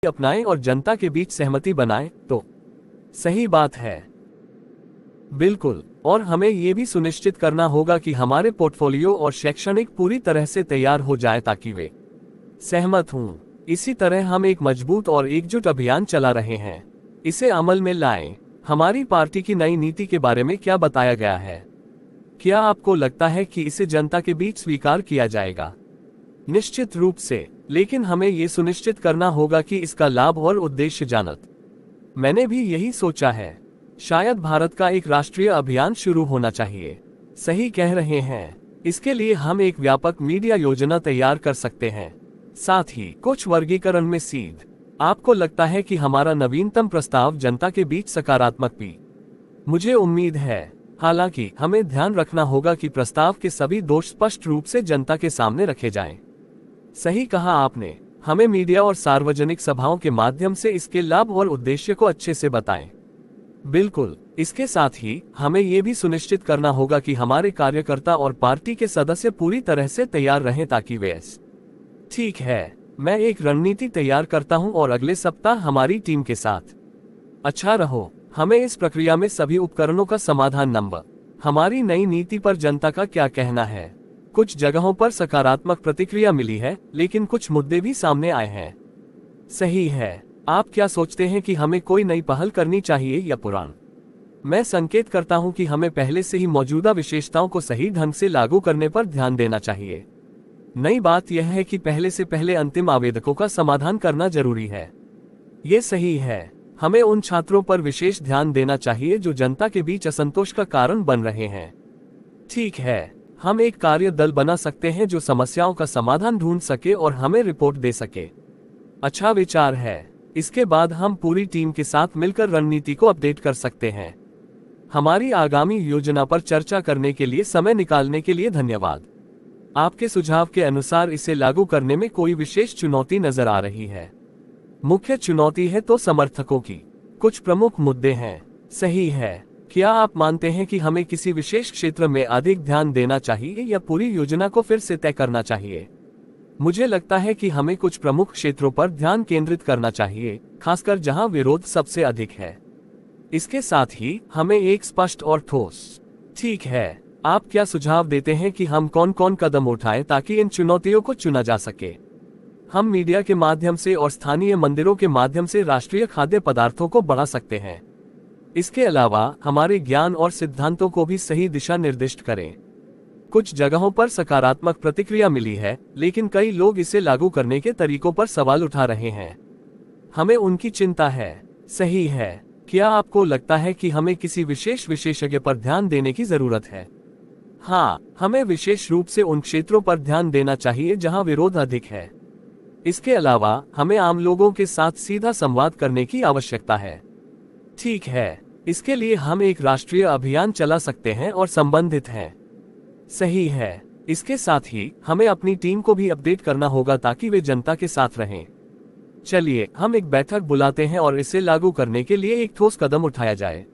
अपनाएं और जनता के बीच सहमति बनाएं तो सही बात है। बिल्कुल, और हमें ये भी सुनिश्चित करना होगा कि हमारे पोर्टफोलियो और शैक्षणिक पूरी तरह से तैयार हो जाए ताकि वे सहमत हों। इसी तरह हम एक मजबूत और एकजुट अभियान चला रहे हैं। इसे अमल में लाएं। हमारी पार्टी की नई नीति के बारे में क्या बताया गया है? क्या आपको लगता है कि इसे जनता के बीच स्वीकार किया जाएगा? निश्चित रूप से, लेकिन हमें ये सुनिश्चित करना होगा कि इसका लाभ और उद्देश्य जानत। मैंने भी यही सोचा है। शायद भारत का एक राष्ट्रीय अभियान शुरू होना चाहिए। सही कह रहे हैं। इसके लिए हम एक व्यापक मीडिया योजना तैयार कर सकते हैं, साथ ही कुछ वर्गीकरण में सीध। आपको लगता है कि हमारा नवीनतम प्रस्ताव जनता के बीच सकारात्मक भी? मुझे उम्मीद है। हालांकि हमें ध्यान रखना होगा कि प्रस्ताव के सभी दोष स्पष्ट रूप से जनता के सामने रखे जाएं। सही कहा आपने। हमें मीडिया और सार्वजनिक सभाओं के माध्यम से इसके लाभ और उद्देश्य को अच्छे से बताएं। बिल्कुल, इसके साथ ही हमें ये भी सुनिश्चित करना होगा कि हमारे कार्यकर्ता और पार्टी के सदस्य पूरी तरह से तैयार रहें ताकि वे ठीक है, मैं एक रणनीति तैयार करता हूं और अगले सप्ताह हमारी टीम के साथ। अच्छा रहो। हमें इस प्रक्रिया में सभी उपकरणों का समाधान नंबर। हमारी नई नीति पर जनता का क्या कहना है? कुछ जगहों पर सकारात्मक प्रतिक्रिया मिली है, लेकिन कुछ मुद्दे भी सामने आए हैं। सही है। आप क्या सोचते हैं कि हमें कोई नई पहल करनी चाहिए या पुरान? मैं संकेत करता हूं कि हमें पहले से ही मौजूदा विशेषताओं को सही ढंग से लागू करने पर ध्यान देना चाहिए। नई बात यह है कि पहले से पहले अंतिम आवेदकों का समाधान करना जरूरी है। ये सही है। हमें उन छात्रों पर विशेष ध्यान देना चाहिए जो जनता के बीच असंतोष का कारण बन रहे हैं। ठीक है, हम एक कार्य दल बना सकते हैं जो समस्याओं का समाधान ढूंढ सके और हमें रिपोर्ट दे सके। अच्छा विचार है। इसके बाद हम पूरी टीम के साथ मिलकर रणनीति को अपडेट कर सकते हैं। हमारी आगामी योजना पर चर्चा करने के लिए समय निकालने के लिए धन्यवाद। आपके सुझाव के अनुसार इसे लागू करने में कोई विशेष चुनौती नजर आ रही है? मुख्य चुनौती है तो समर्थकों की। कुछ प्रमुख मुद्दे हैं। सही है। क्या आप मानते हैं कि हमें किसी विशेष क्षेत्र में अधिक ध्यान देना चाहिए या पूरी योजना को फिर से तय करना चाहिए? मुझे लगता है कि हमें कुछ प्रमुख क्षेत्रों पर ध्यान केंद्रित करना चाहिए, खासकर जहां विरोध सबसे अधिक है। इसके साथ ही हमें एक स्पष्ट और ठोस। ठीक है, आप क्या सुझाव देते हैं कि हम कौन कौन कदम उठाएं ताकि इन चुनौतियों को चुना जा सके? हम मीडिया के माध्यम से और स्थानीय मंदिरों के माध्यम से राष्ट्रीय खाद्य पदार्थों को बढ़ा सकते हैं। इसके अलावा हमारे ज्ञान और सिद्धांतों को भी सही दिशा निर्दिष्ट करें। कुछ जगहों पर सकारात्मक प्रतिक्रिया मिली है, लेकिन कई लोग इसे लागू करने के तरीकों पर सवाल उठा रहे हैं। हमें उनकी चिंता है। सही है। क्या आपको लगता है कि हमें किसी विशेष विशेषज्ञ पर ध्यान देने की जरूरत है? हाँ, हमें विशेष रूप से उन क्षेत्रों पर ध्यान देना चाहिए जहां विरोध अधिक है। इसके अलावा हमें आम लोगों के साथ सीधा संवाद करने की आवश्यकता है। ठीक है, इसके लिए हम एक राष्ट्रीय अभियान चला सकते हैं और संबंधित हैं। सही है। इसके साथ ही हमें अपनी टीम को भी अपडेट करना होगा ताकि वे जनता के साथ रहें। चलिए हम एक बैठक बुलाते हैं और इसे लागू करने के लिए एक ठोस कदम उठाया जाए।